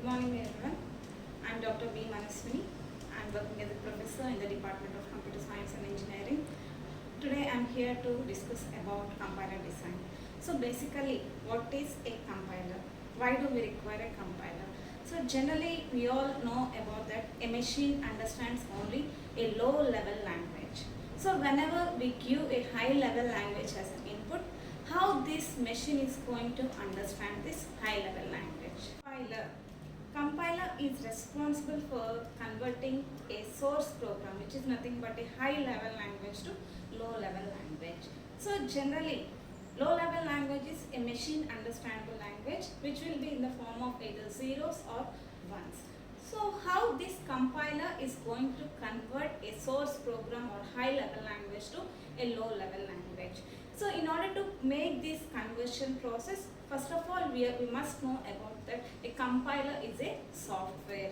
Good morning everyone. I am Dr.B.Manaswini. I am working as a professor in the Department of Computer Science and Engineering. Today I am here to discuss about compiler design. So basically, what is a compiler? Why do we require a compiler? So generally we all know about that a machine understands only a low level language. So whenever we give a high level language as an input, how this machine is going to understand this high level language? Compiler is responsible for converting a source program, which is nothing but a high level language, to low level language. So generally, low level language is a machine understandable language which will be in the form of either zeros or ones. So how this compiler is going to convert a source program or high level language to a low level language? So in order to make this conversion process, first of all we must know about that a compiler is a software.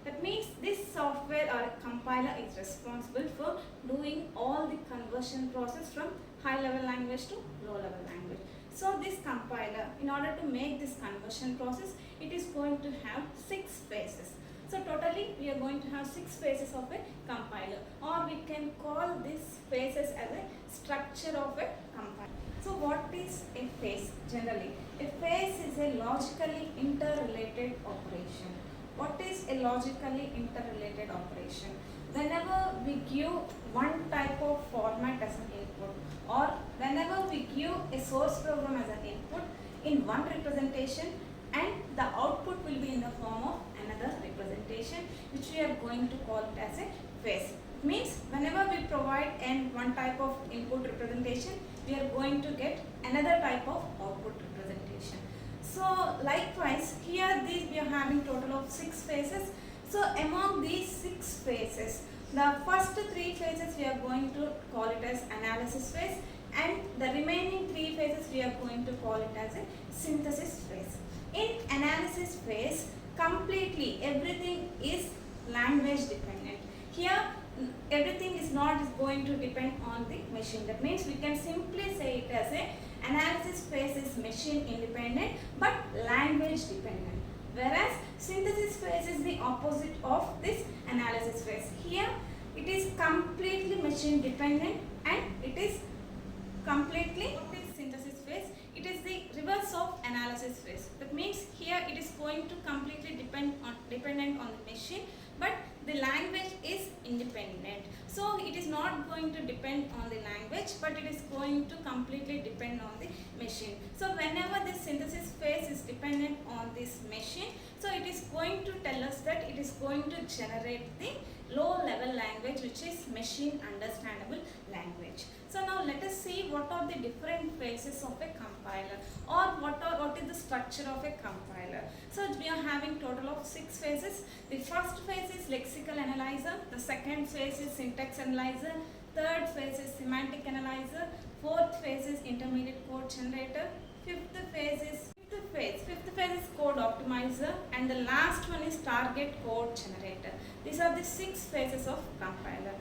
That means this software or a compiler is responsible for doing all the conversion process from high level language to low level language. So this compiler, in order to make this conversion process, it is going to have 6 phases. So totally we are going to have 6 phases of a compiler, or we can call these phases as a structure of a compiler. So what is a phase? Generally, a phase is a logically interrelated operation. What is a logically interrelated operation? Whenever we give one type of format as an input, or whenever we give a source program as an input in one representation, and the output will be in the form of another representation, which we are going to call it as a phase. It means whenever we provide one type of input representation, we are going to get another type of output representation. So likewise, here we are having total of 6 phases. So among these 6 phases, the first 3 phases we are going to call it as analysis phase, and the remaining 3 phases we are going to call it as a synthesis phase. In analysis phase, completely everything is language dependent. Here everything is not going to depend on the machine. That means we can simply say it as a analysis phase is machine independent but language dependent. Whereas synthesis phase is the opposite of this analysis phase. Here it is completely machine dependent and it is completely synthesis phase. It is the reverse of analysis phase. That means here it is going to completely dependent on the machine, but the language is independent. So it is not going to depend on the language, but it is going to completely depend on the machine. So whenever this synthesis phase is dependent on this machine, so it is going to tell us that it is going to generate the low level language, which is machine understandable language. So now let us see what are the different phases of a compiler, or what is the structure of a compiler. So we are having total of 6 phases. The first phase is lexical analyzer, the second phase is syntax analyzer, third phase is semantic analyzer, fourth phase is intermediate code generator, fifth phase is code optimizer, and the last one is target code generator. These are the 6 phases of compiler.